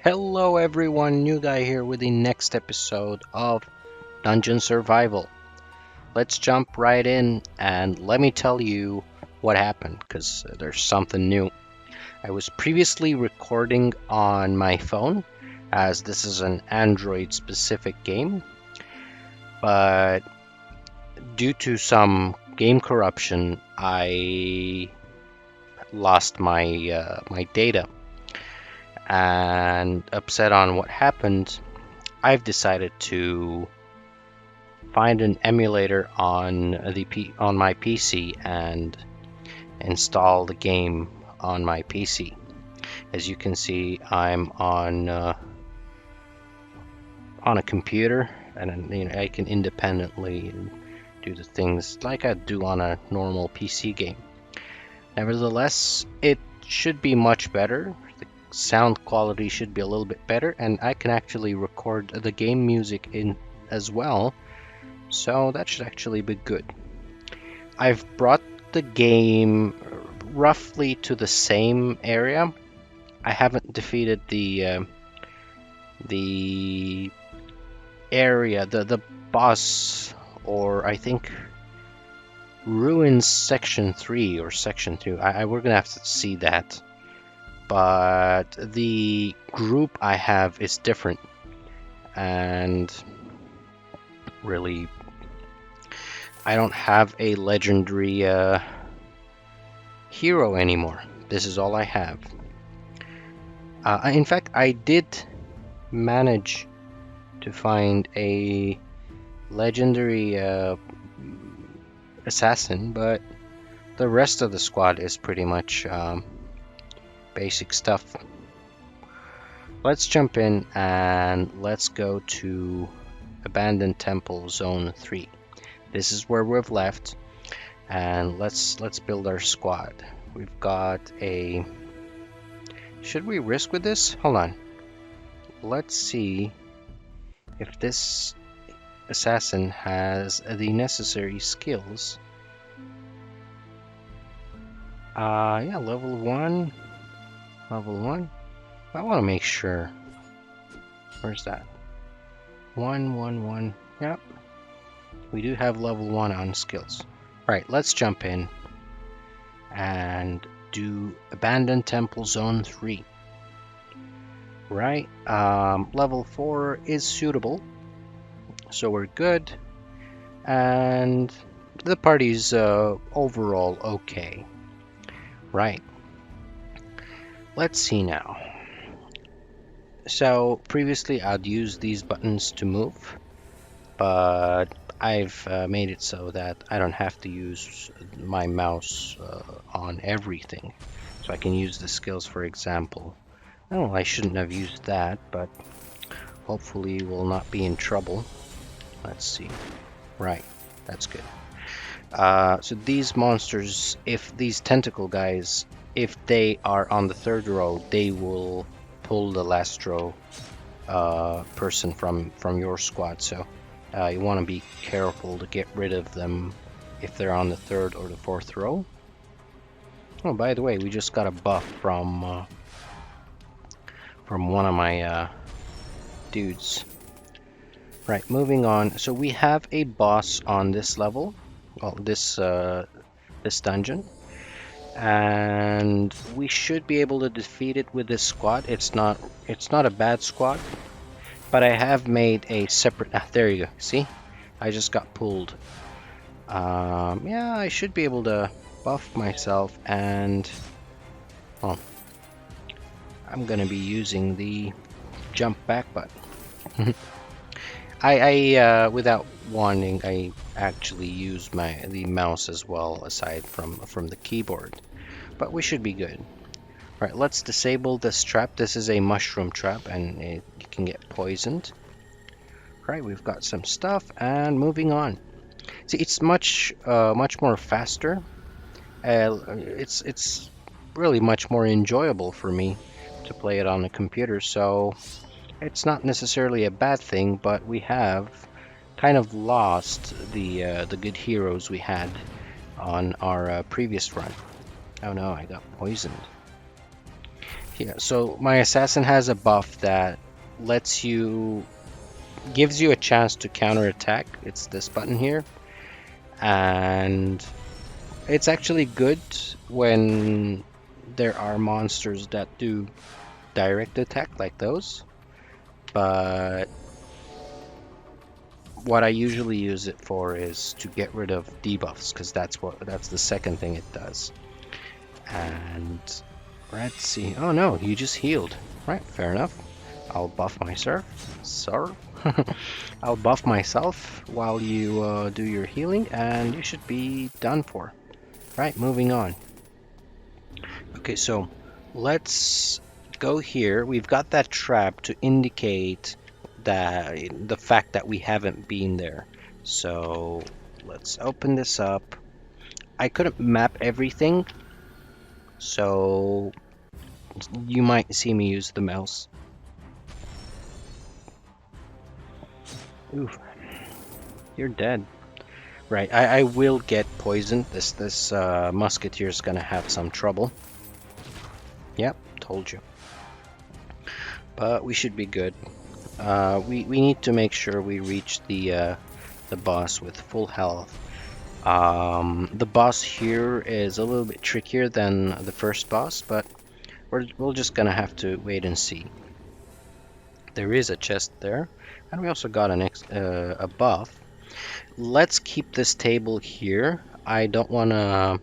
Hello everyone, Nugai here with the next episode of Dungeon Survival. Let's jump right in and let me tell you what happened because there's something new. I was previously recording on my phone as this is an Android specific game, but due to some game corruption, I lost my data. And upset on what happened, I've decided to find an emulator on on my PC and install the game on my PC. As you can see, I'm on a computer, and I can independently do the things like I do on a normal PC game. Nevertheless, it should be much better. The sound quality should be a little bit better, and I can actually record the game music in as well, so that should actually be good. I've brought the game roughly to the same area. I haven't defeated the area, the boss, or I think Ruins Section 3 or Section 2. We're gonna have to see that. But the group I have is different, and really I don't have a legendary hero anymore. This is all I have. In fact, I did manage to find a legendary assassin, but the rest of the squad is pretty much basic stuff. Let's jump in and let's go to Abandoned Temple Zone 3. This is where we've left, and let's build our squad. We've got a... Should we risk with this? Hold on. Let's see if this assassin has the necessary skills. Yeah, level 1. Level 1. I want to make sure. Where's that? 1, 1, 1. Yep. We do have level 1 on skills. Alright, let's jump in and do Abandoned Temple Zone 3. Right, level 4 is suitable, so we're good, and the party's overall okay. Right, let's see now. So previously I'd use these buttons to move, but I've made it so that I don't have to use my mouse on everything. So I can use the skills, for example. Oh, I shouldn't have used that, but hopefully we'll not be in trouble. Let's see. Right, that's good. So these monsters, if these tentacle guys, if they are on the third row, they will pull the last row person from your squad. So you want to be careful to get rid of them if they're on the third or the fourth row. Oh, by the way, we just got a buff from one of my dudes. Right, moving on. So we have a boss on this level, well, this dungeon, and we should be able to defeat it with this squad. It's not a bad squad, but I have made a separate. There you go. See, I just got pulled. Yeah, I should be able to buff myself, and well, I'm gonna be using the jump back button. I without warning, I actually use the mouse as well, aside from the keyboard, but we should be good. All right, let's disable this trap. This is a mushroom trap, and you can get poisoned. All right, we've got some stuff, and moving on. See, it's much more faster. It's really much more enjoyable for me to play it on the computer, so it's not necessarily a bad thing, but we have kind of lost the good heroes we had on our previous run. Oh no, I got poisoned. Yeah, so my assassin has a buff that gives you a chance to counterattack. It's this button here, and it's actually good when there are monsters that do direct attack like those. But what I usually use it for is to get rid of debuffs, because that's the second thing it does. And let's see. Oh no, you just healed. Right, fair enough. I'll buff myself, sir. I'll buff myself while you do your healing, and you should be done for. Right, moving on. Okay, so let's go here. We've got that trap to indicate that the fact that we haven't been there. So let's open this up. I couldn't map everything, so you might see me use the mouse. Oof, you're dead. Right, I will get poisoned. This musketeer's gonna have some trouble. Yep, told you. But we should be good. We need to make sure we reach the boss with full health. The boss here is a little bit trickier than the first boss, but we're just gonna have to wait and see. There is a chest there, and we also got a buff. Let's keep this table here. I don't want to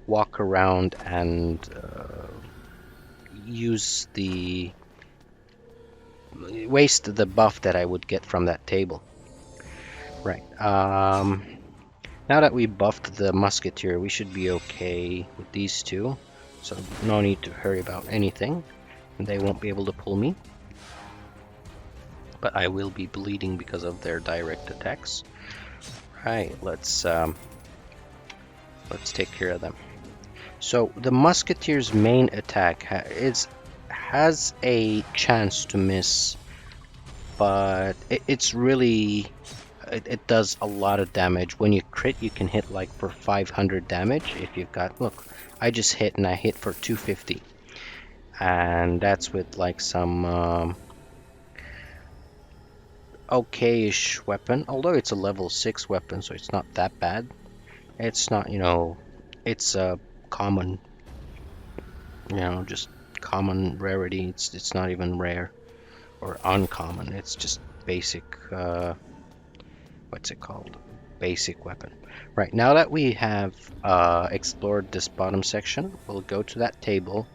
walk around and waste the buff that I would get from that table. Right. Now that we buffed the musketeer, we should be okay with these two. So no need to hurry about anything. And they won't be able to pull me. But I will be bleeding because of their direct attacks. Right, let's take care of them. So the musketeer's main attack has a chance to miss, but it does a lot of damage. When you crit, you can hit like for 500 damage if you've got, look, I just hit and I hit for 250. And that's with like some okay-ish weapon, although it's a level 6 weapon, so it's not that bad. It's not, it's a common, just common rarity. It's not even rare or uncommon. It's just basic, what's it called? Basic weapon. Right, now that we have explored this bottom section, we'll go to that table,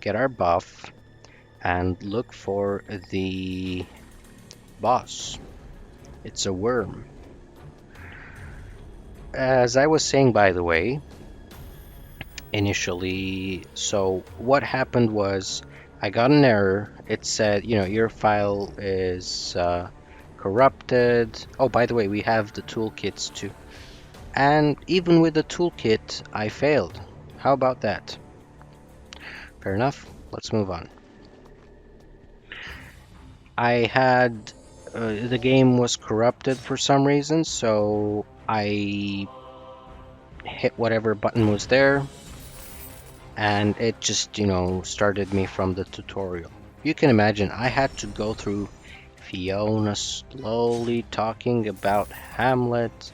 get our buff, and look for the boss. It's a worm. As I was saying, by the way, initially, so what happened was I got an error. It said, your file is corrupted. Oh, by the way, we have the toolkits too. And even with the toolkit, I failed. How about that? Fair enough. Let's move on. I had the game was corrupted for some reason, so I hit whatever button was there, and it just, started me from the tutorial. You can imagine I had to go through Fiona slowly talking about Hamlet.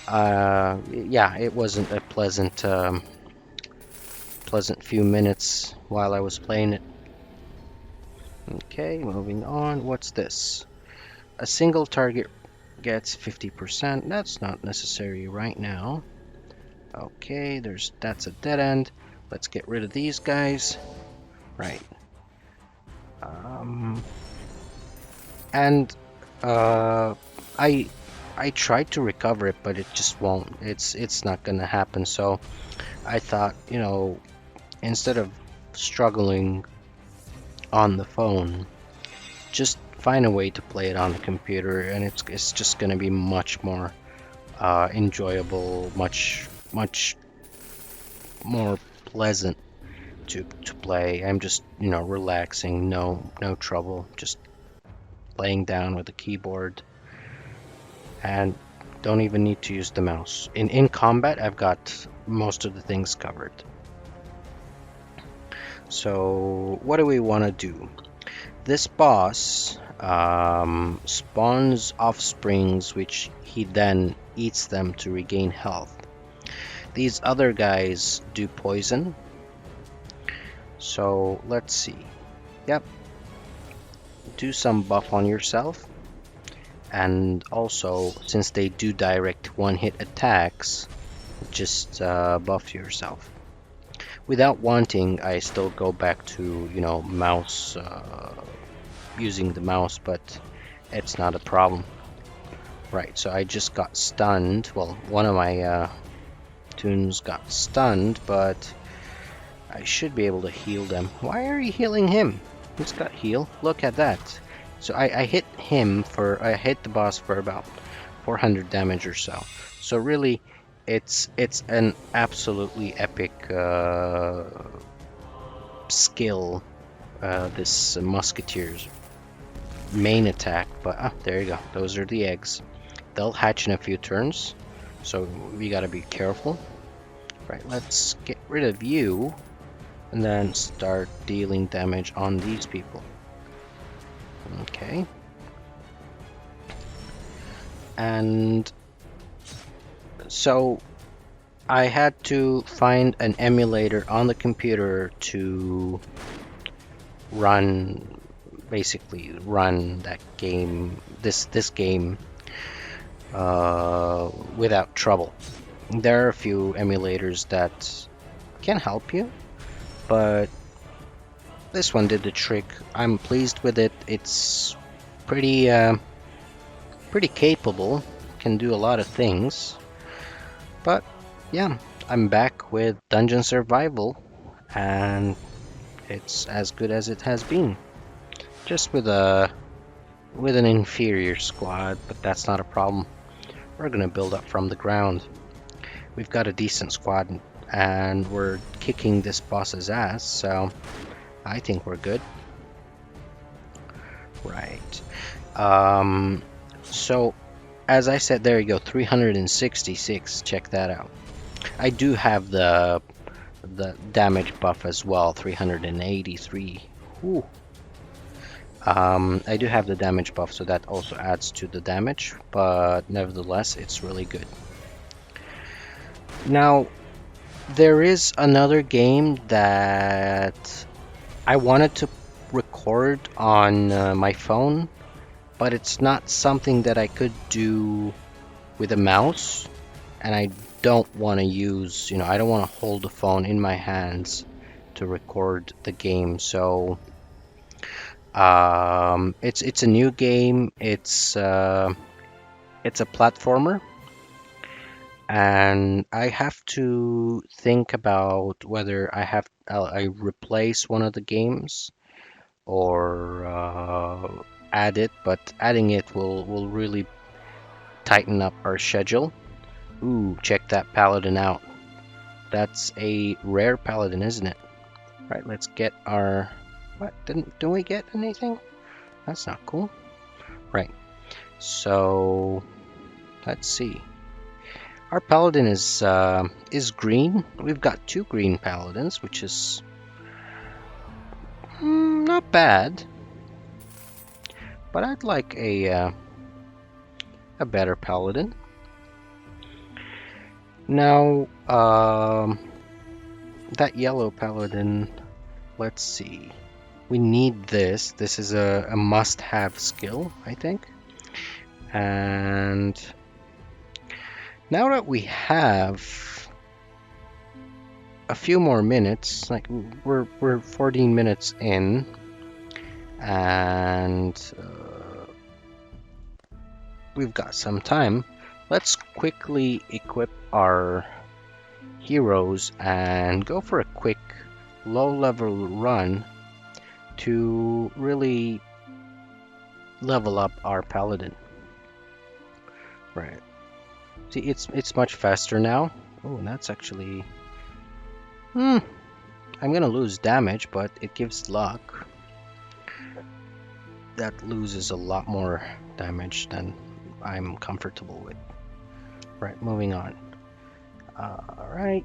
Yeah, it wasn't a pleasant few minutes while I was playing it. Okay, moving on. What's this? A single target gets 50%. That's not necessary right now. Okay, that's a dead end. Let's get rid of these guys. Right. And I tried to recover it, but it just won't. It's not gonna happen. So I thought, instead of struggling on the phone, just find a way to play it on the computer, and it's just gonna be much more enjoyable, much more pleasant to play. I'm just relaxing, no trouble, just laying down with the keyboard, and don't even need to use the mouse. In combat, I've got most of the things covered. So what do we want to do? This boss spawns offsprings, which he then eats them to regain health. These other guys do poison. So let's see. Yep. Do some buff on yourself. And also, since they do direct one-hit attacks, just buff yourself. Without wanting, I still go back to, mouse, using the mouse, but it's not a problem. Right, so I just got stunned. Well, one of my tunes got stunned, but I should be able to heal them. Why are you healing him? He's got heal. Look at that. So I hit I hit the boss for about 400 damage or so. So really, it's an absolutely epic skill. This musketeer's main attack. But there you go. Those are the eggs. They'll hatch in a few turns, so we gotta be careful. Right, let's get rid of you, and then start dealing damage on these people. Okay. And so I had to find an emulator on the computer to basically run that game, this game, without trouble. There are a few emulators that can help you, but this one did the trick. I'm pleased with it. It's pretty capable, can do a lot of things. But yeah, I'm back with Dungeon Survival, and it's as good as it has been. Just with an inferior squad, but that's not a problem. We're gonna build up from the ground. We've got a decent squad, and we're kicking this boss's ass, so I think we're good. Right. So, as I said, there you go, 366. Check that out. I do have the damage buff as well, 383. Ooh. I do have the damage buff, so that also adds to the damage, but nevertheless, it's really good. Now, there is another game that I wanted to record on my phone, but it's not something that I could do with a mouse, and I don't want to use, I don't want to hold the phone in my hands to record the game. So it's a new game. It's a platformer, and I have to think about whether I replace one of the games or add it, but adding it will really tighten up our schedule. Ooh, check that paladin out. That's a rare paladin, isn't it? Right, let's get our... What? Don't we get anything? That's not cool. Right. So let's see. Our paladin is green. We've got 2 green paladins, which is not bad. But I'd like a better paladin. Now, that yellow paladin, let's see. We need this. This is a must-have skill, I think. And now that we have a few more minutes, like we're 14 minutes in, and we've got some time. Let's quickly equip our heroes and go for a quick low-level run to really level up our paladin. Right. See, it's much faster now. Oh, and that's actually... I'm gonna lose damage, but it gives luck. That loses a lot more damage than I'm comfortable with. Right, moving on. Alright.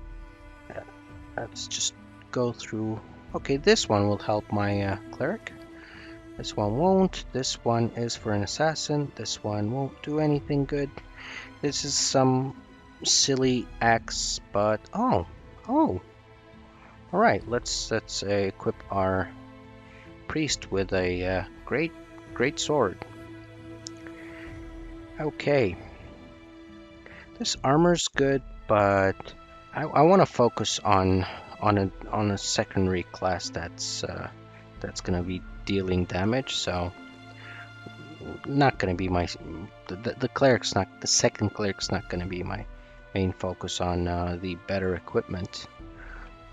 Let's just go through Okay, this one will help my cleric. This one won't. This one is for an assassin. This one won't do anything good. This is some silly axe, but oh. All right. Let's equip our priest with a great sword. Okay. This armor's good, but I want to focus on a secondary class that's gonna be dealing damage. So not gonna be my the cleric's not the second cleric's not gonna be my main focus on the better equipment.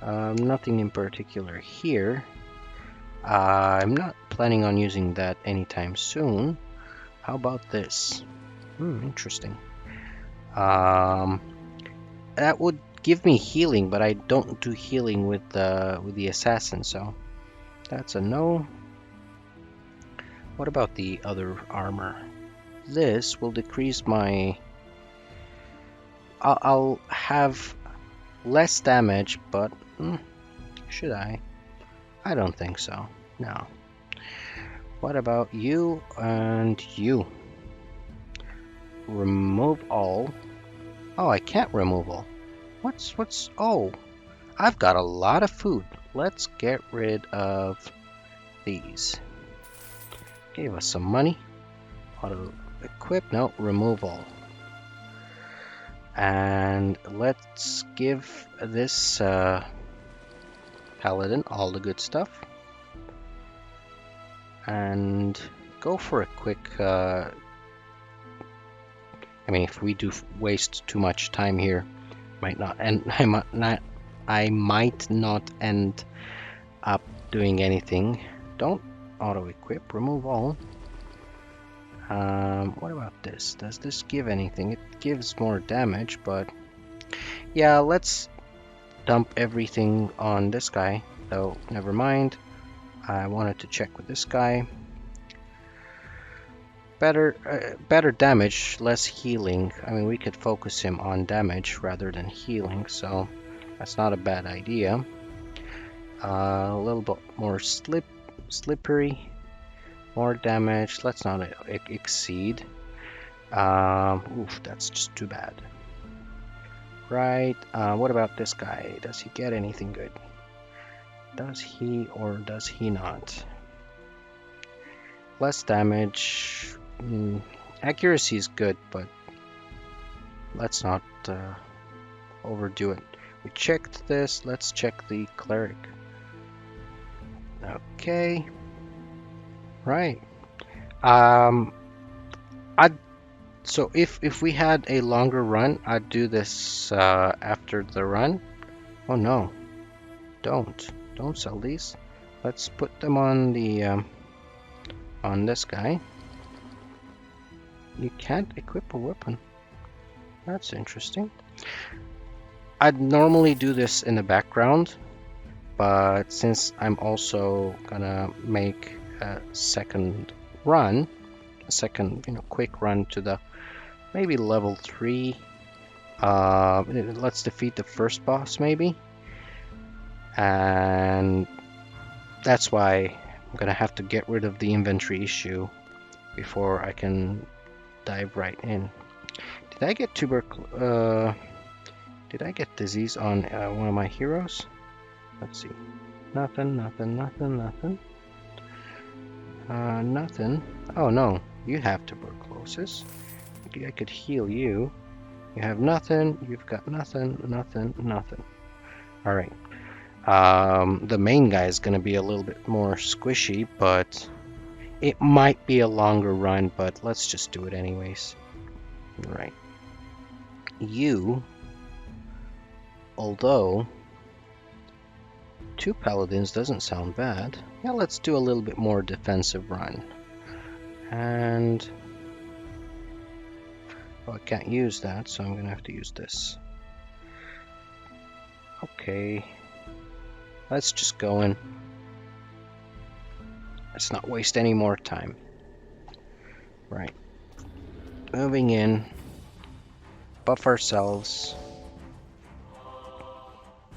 Nothing in particular here. I'm not planning on using that anytime soon. How about this? Interesting. That would give me healing, but I don't do healing with the assassin, so that's a no. What about the other armor? This will decrease my... I'll have less damage, but should I? I don't think so. No. What about you and you? Remove all. Oh, I can't remove all. What's... Oh, I've got a lot of food. Let's get rid of these. Gave us some money. Auto equip. No, remove all. And let's give this paladin all the good stuff. And go for a quick... I mean, if we do waste too much time here, might not, and I might not end up doing anything. Don't auto-equip. Remove all. What about this? Does this give anything? It gives more damage, but yeah, let's dump everything on this guy. Though, never mind. I wanted to check with this guy. Better damage, less healing. I mean, we could focus him on damage rather than healing, so that's not a bad idea. A little bit more slippery, more damage. Let's not exceed. Oof, that's just too bad. Right. What about this guy? Does he get anything good? Does he or does he not? Less damage. Accuracy is good, but let's not overdo it. We checked this. Let's check the cleric. Okay. Right. So if we had a longer run, I'd do this after the run. Oh no! Don't sell these. Let's put them on the on this guy. You can't equip a weapon. That's interesting. I'd normally do this in the background, but since I'm also gonna make a second run, a second quick run to the maybe level 3. Let's defeat the first boss maybe, and that's why I'm gonna have to get rid of the inventory issue before I can dive right in. Did I get did I get disease on one of my heroes? Let's see. Nothing. Nothing. Oh no, you have tuberculosis. I could heal you. You have nothing. You've got nothing. All right. The main guy is going to be a little bit more squishy, but it might be a longer run, but let's just do it anyways. Right. You, although 2 paladins doesn't sound bad. Yeah, let's do a little bit more defensive run. And I can't use that, so I'm gonna have to use this. Okay. Let's just go in. Let's not waste any more time. Right. Moving in. Buff ourselves.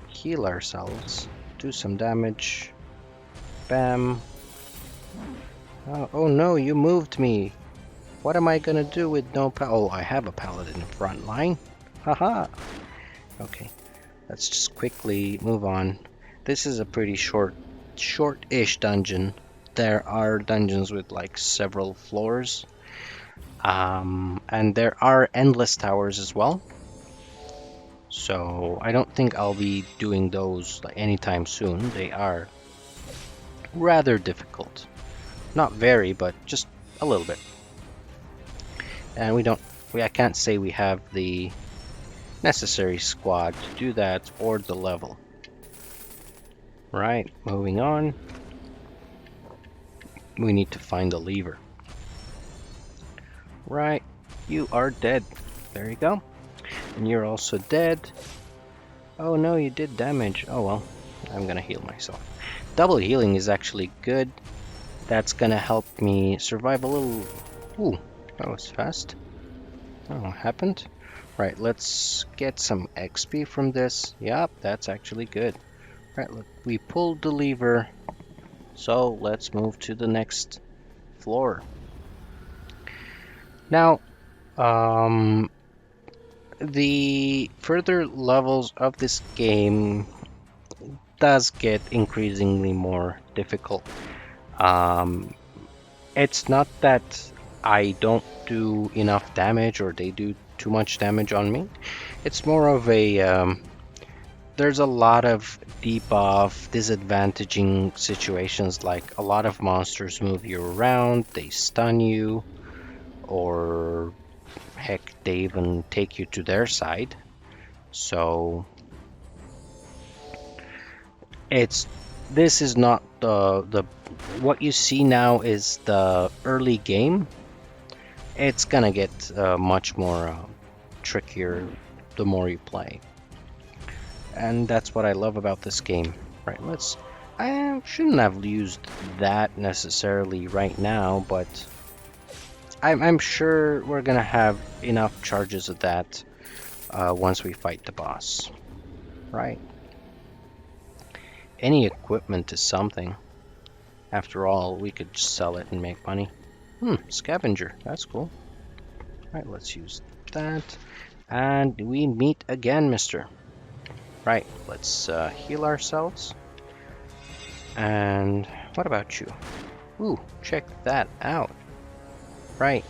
Heal ourselves. do some damage. Bam. Oh no, you moved me. What am I gonna do with no Oh, I have a paladin front line. Haha. Okay, let's just quickly move on. This is a pretty short-ish dungeon. There are dungeons with like several floors. And there are endless towers as well. So I don't think I'll be doing those like anytime soon. They are rather difficult. Not very, but just a little bit. And I can't say we have the necessary squad to do that or the level. Right, moving on. We need to find the lever. Right, you are dead. There you go. And you're also dead. Oh no, you did damage. Oh well, I'm gonna heal myself. Double healing is actually good. That's gonna help me survive a little. Ooh, that was fast. Oh, what happened? Right, let's get some XP from this. Yup, that's actually good. Right, look, we pulled the lever. So let's move to the next floor. Now, the further levels of this game does get increasingly more difficult. It's not that I don't do enough damage or they do too much damage on me. It's more of a there's a lot of debuff, disadvantaging situations, like a lot of monsters move you around, they stun you, or heck, they even take you to their side. So this is not the what you see now is the early game. It's gonna get much more trickier the more you play. And that's what I love about this game. Right, I shouldn't have used that necessarily right now, but I'm sure we're gonna have enough charges of that once we fight the boss. Right? Any equipment is something. After all, we could sell it and make money. Scavenger, that's cool. Right, let's use that. And we meet again, mister. Right, let's heal ourselves. And what about you? Ooh, check that out. Right,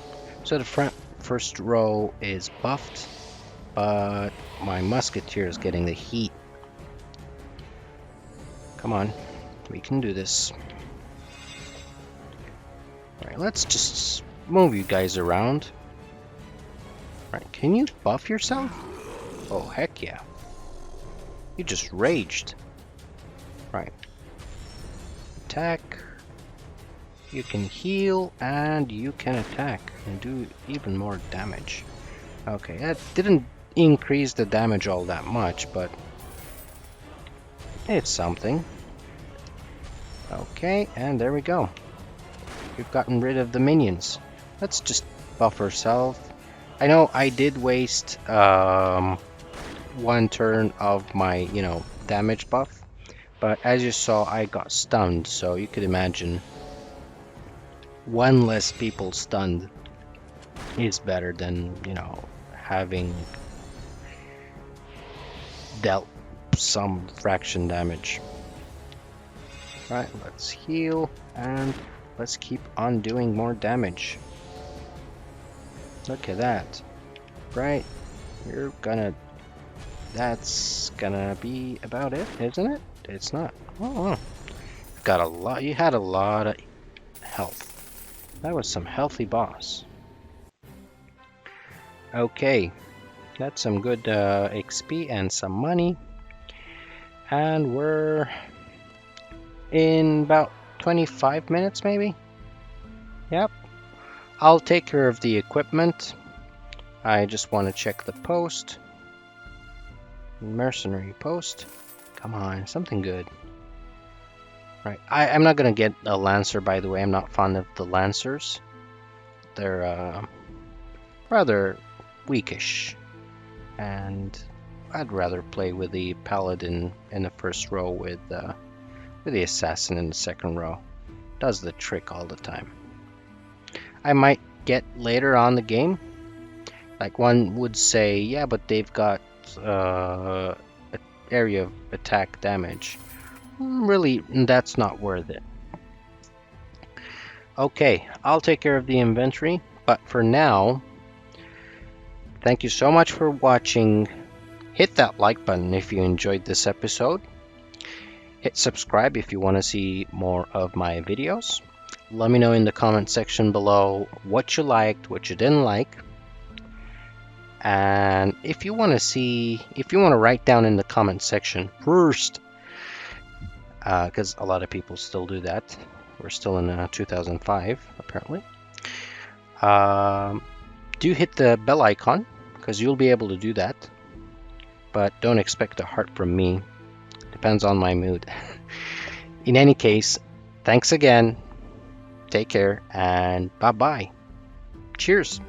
so the first row is buffed, but my musketeer is getting the heat. Come on, we can do this. Right, let's just move you guys around. Right, can you buff yourself? Oh, heck yeah. You just raged. Right. Attack. You can heal and you can attack and do even more damage. Okay, that didn't increase the damage all that much, but it's something. Okay, and there we go. We've gotten rid of the minions. Let's just buff ourselves. I know I did waste one turn of my, damage buff, but as you saw, I got stunned, so you could imagine one less people stunned is better than, having dealt some fraction damage. Right, let's heal and let's keep on doing more damage. Look at that. Right, that's gonna be about it, isn't it? It's not. Oh, got a lot. You had a lot of health. That was some healthy boss. Okay, that's some good XP and some money. And we're in about 25 minutes, maybe? Yep. I'll take care of the equipment. I just want to check the post. Mercenary post. Come on, something good. Right, I'm not gonna get a Lancer, by the way. I'm not fond of the Lancers. They're rather weakish. And I'd rather play with the paladin in the first row with the assassin in the second row. Does the trick all the time. I might get later on the game, like one would say, yeah, but they've got area of attack damage. Really, that's not worth it. Okay, I'll take care of the inventory, but for now, thank you so much for watching. Hit that like button if you enjoyed this episode. Hit subscribe if you want to see more of my videos. Let me know in the comment section below what you liked, what you didn't like. And if you want to write down in the comment section first, because a lot of people still do that. We're still in 2005, apparently. Do hit the bell icon, because you'll be able to do that. But don't expect a heart from me. Depends on my mood. In any case, thanks again. Take care and bye-bye. Cheers.